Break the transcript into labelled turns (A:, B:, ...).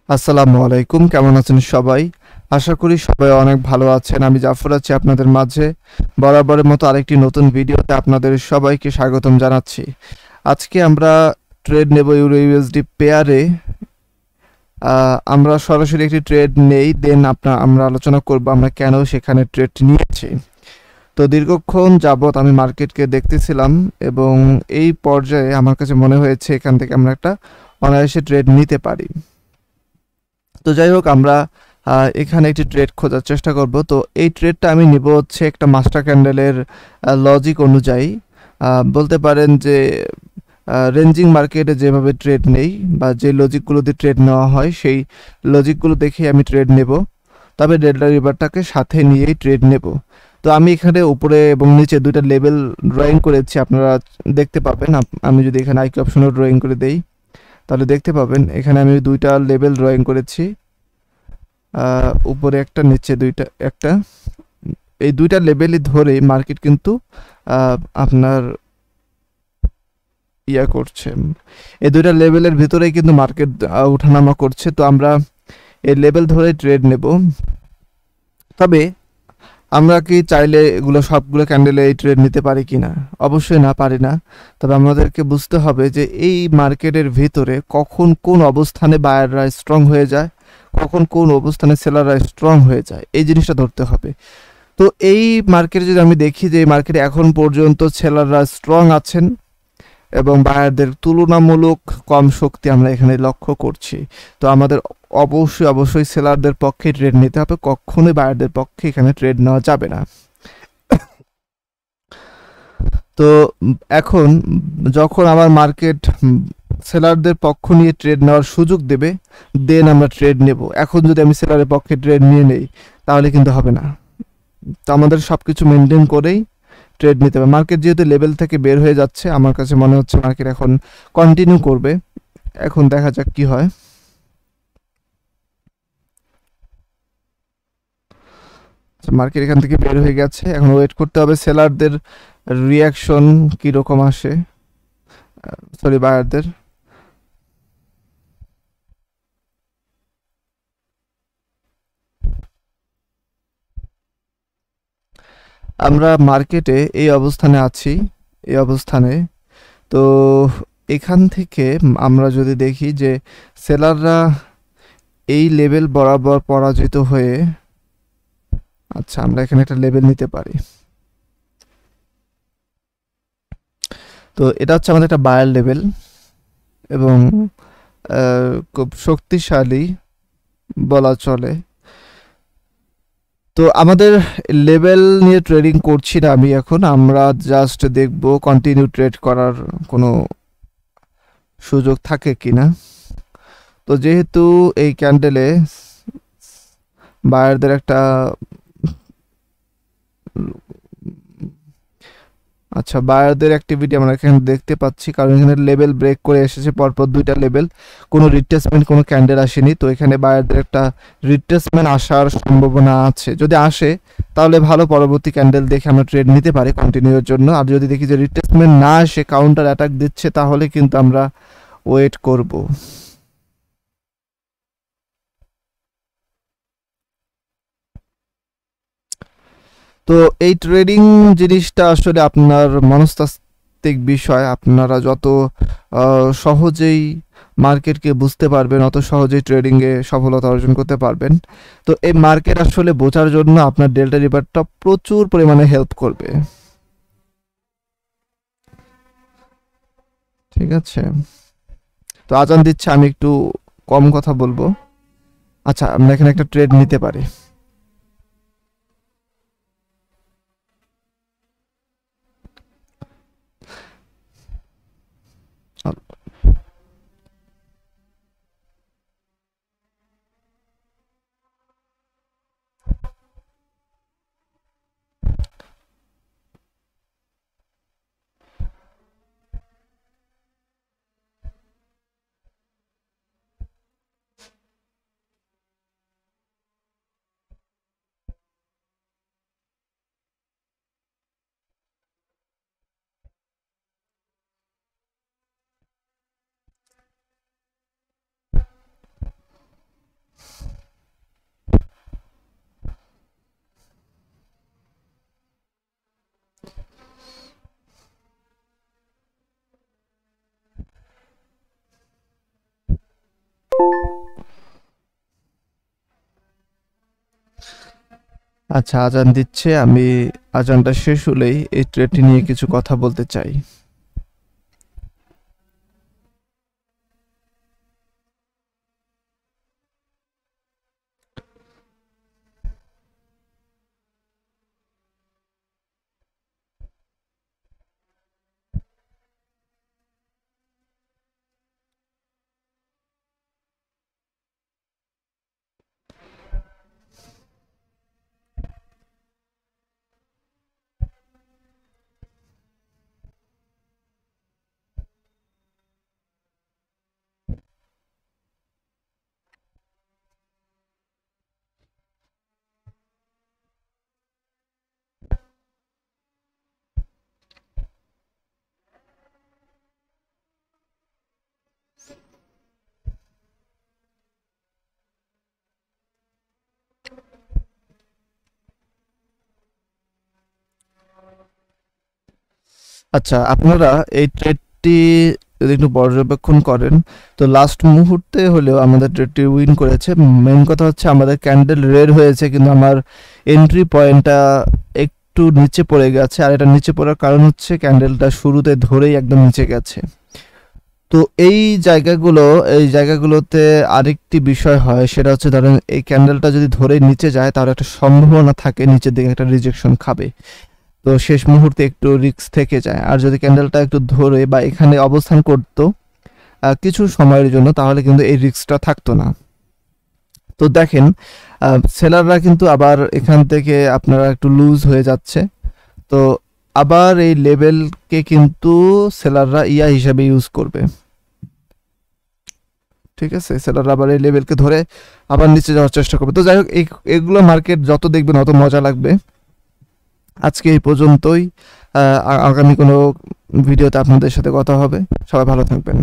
A: আসসালামু আলাইকুম, কেমন আছেন সবাই? আশা করি সবাই অনেক ভালো আছেন। আমি জাফর আছি আপনাদের মাঝে। বরাবরের মতো আরেকটি নতুন ভিডিওতে আপনাদের সবাইকে স্বাগতম জানাচ্ছি। আজকে আমরা ট্রেড নেব ইউরো ইউএসডি পেয়ারে। আমরা সরাসরি একটি ট্রেড নেই, দেন আমরা আলোচনা করব আমরা কেন সেখানে ট্রেড নিয়েছি। তো দীর্ঘক্ষণ যাবৎ আমি মার্কেটকে দেখতেছিলাম এবং এই পর্যায়ে আমার কাছে মনে হয়েছে এখান থেকে আমরা একটা অনায়াসে ট্রেড নিতে পারি। তো যাই হোক, আমরা এখানে একটি ট্রেড খোঁজার চেষ্টা করব। তো এই ট্রেডটা আমি নিব হচ্ছে একটা মাস্টার ক্যান্ডেলের লজিক অনুযায়ী। বলতে পারেন যে রেঞ্জিং মার্কেটে যেভাবে ট্রেড নেই বা যে লজিকগুলো দিয়ে ট্রেড নেওয়া হয় সেই লজিকগুলো দেখেই আমি ট্রেড নেব। তবে ডেল্টা রিভারটাকে সাথে নিয়েই ট্রেড নেব। তো আমি এখানে উপরে এবং নিচে দুইটা লেভেল ড্রয়িং করেছি, আপনারা দেখতে পাবেন। আমি যদি এখানে আইকিউ অপশনও ড্রয়িং করে দেই তাহলে দেখতে পাবেন এখানে আমি দুইটা লেভেল ড্রয়িং করেছি, উপরে একটা নিচে দুইটা একটা। এই দুইটা লেভেলই ধরে মার্কেট কিন্তু আপনার করছে। এই দুইটা লেভেলের ভিতরেই কিন্তু মার্কেট ওঠানামা করছে। তো আমরা এই লেভেল ধরে ট্রেড নেব। তবে আমরা কি চাইলে এগুলো সবগুলো ক্যান্ডেলে এই ট্রেড নিতে পারি কিনা? অবশ্যই না, পারি না। তবে আমাদেরকে বুঝতে হবে যে এই মার্কেটের ভিতরে কখন কোন অবস্থানে বায়াররা স্ট্রং হয়ে যায়, কখন কোন অবস্থানে সেলাররা স্ট্রং হয়ে যায়, এই জিনিসটা ধরতে হবে। তো এই মার্কেটে যদি আমি দেখি যে এই মার্কেটে এখন পর্যন্ত সেলাররা স্ট্রং আছেন এবং বায়ারদের তুলনামূলক কম শক্তি আমরা এখানে লক্ষ্য করছি। তো আমাদের অবশ্যই সেলারদের পক্ষে ট্রেড নিতে হবে, কখনোই বায়ারদের পক্ষে এখানে ট্রেড নেওয়া যাবে না। তো এখন যখন আমার মার্কেট সেলারদের পক্ষ নিয়ে ট্রেড নেওয়ার সুযোগ দেবে, দেন আমরা ট্রেড নেব। এখন যদি আমি সেলারের পক্ষে ট্রেড নিয়ে নেই তাহলে কিন্তু হবে না। তো আমাদের সব কিছু মেনটেন করেই ট্রেড নিতে হবে। মার্কেট যেহেতু লেভেল থেকে বের হয়ে যাচ্ছে, আমার কাছে মনে হচ্ছে মার্কেট এখন কন্টিনিউ করবে। এখন দেখা যাক কি হয়। মার্কেট এখান থেকে বের হয়ে গেছে, এখন ওয়েট করতে হবে সেলারদের রিয়াকশন কীরকম আসে, সরি বায়ারদের। আমরা মার্কেটে এই অবস্থানে আছি, এই অবস্থানে। তো এখান থেকে আমরা যদি দেখি যে সেলাররা এই লেভেল বরাবর পরাজিত হয়ে, আচ্ছা আমরা এখানে একটা লেভেল নিতে পারি। তো এটা হচ্ছে আমাদের একটা বায়ার লেভেল এবং খুব শক্তিশালী বলা চলে। তো আমাদের লেভেল নিয়ে ট্রেডিং করছি না আমি এখন, আমরা জাস্ট দেখব কন্টিনিউ ট্রেড করার কোনো সুযোগ থাকে কিনা। তো যেহেতু এই ক্যান্ডেলে বায়ারদের একটা আচ্ছা বায়ারদের অ্যাক্টিভিটি আমরা এখানে দেখতে পাচ্ছি, কারণ এখানে লেভেল ব্রেক করে এসেছে পরপর দুইটা লেভেল, কোনো রিট্রেসমেন্ট কোনো ক্যান্ডেল আসেনি। তো এখানে বায়ারদের একটা রিট্রেসমেন্ট আসার সম্ভাবনা আছে। যদি আসে তাহলে ভালো, পরবর্তী ক্যান্ডেল দেখে আমরা ট্রেড নিতে পারি কন্টিনিউর জন্য। আর যদি দেখি যে রিট্রেসমেন্ট না আসে, কাউন্টার অ্যাটাক দিচ্ছে, তাহলে কিন্তু আমরা ওয়েট করব। তো এই ট্রেডিং জিনিসটা আসলে আপনার মনস্তাত্ত্বিক বিষয়। আপনারা যত সহজেই মার্কেটকে বুঝতে পারবেন, অত সহজেই ট্রেডিংয়ে সফলতা অর্জন করতে পারবেন। তো এই মার্কেট আসলে বোঝার জন্য আপনার ডেল্টা রিভারটা প্রচুর পরিমাণে হেল্প করবে। ঠিক আছে, তো আজান দিচ্ছে, আমি একটু কম কথা বলবো। আচ্ছা আমরা এখানে একটা ট্রেড নিতে পারি। আচ্ছা, আজান দিচ্ছে, আমি আজানটা শেষ হলেই এই ট্রেডটি নিয়ে কিছু কথা বলতে চাই। আচ্ছা, আপনারা এই ট্রেডটি যদি একটু পর্যবেক্ষণ করেন, তো লাস্ট মুহূর্তে হলেও আমাদের ট্রেডটি উইন করেছে। মেন কথা হচ্ছে আমাদের ক্যান্ডেল রেড হয়েছে, কিন্তু আমার এন্ট্রি পয়েন্টটা একটু নিচে পড়ে গেছে। আর এটা নিচে পড়ার কারণ হচ্ছে ক্যান্ডেলটা শুরুতে ধরেই একদম নিচে গেছে। তো এই জায়গাগুলোতে আরেকটি বিষয় হয়, সেটা হচ্ছে ধরেন এই ক্যান্ডেলটা যদি ধরে নিচে যায় তাহলে একটা সম্ভাবনা থাকে নিচের দিকে একটা রিজেকশন খাবে। তো শেষ মুহূর্তে একটু রিস্ক থেকে যায়। আর যদি ক্যান্ডেলটা একটু ধরে বা এখানে অবস্থান করতো কিছু সময়ের জন্য, তাহলে কিন্তু এই রিস্কটা থাকতো না। তো দেখেন, সেলাররা কিন্তু আবার এখান থেকে আপনারা একটু লুজ হয়ে যাচ্ছে। তো আবার এই লেভেলকে কিন্তু সেলাররা ইয়া হিসাবে ইউজ করবে। ঠিক আছে, সেলাররা আবার এই লেভেলকে ধরে আবার নিচে যাওয়ার চেষ্টা করবে। তো যাই হোক, এগুলো মার্কেট যত দেখবেন অত মজা লাগবে। আজকে এই পর্যন্তই। আগামী কোনো ভিডিওতে আপনাদের সাথে কথা হবে। সবাই ভালো থাকবেন।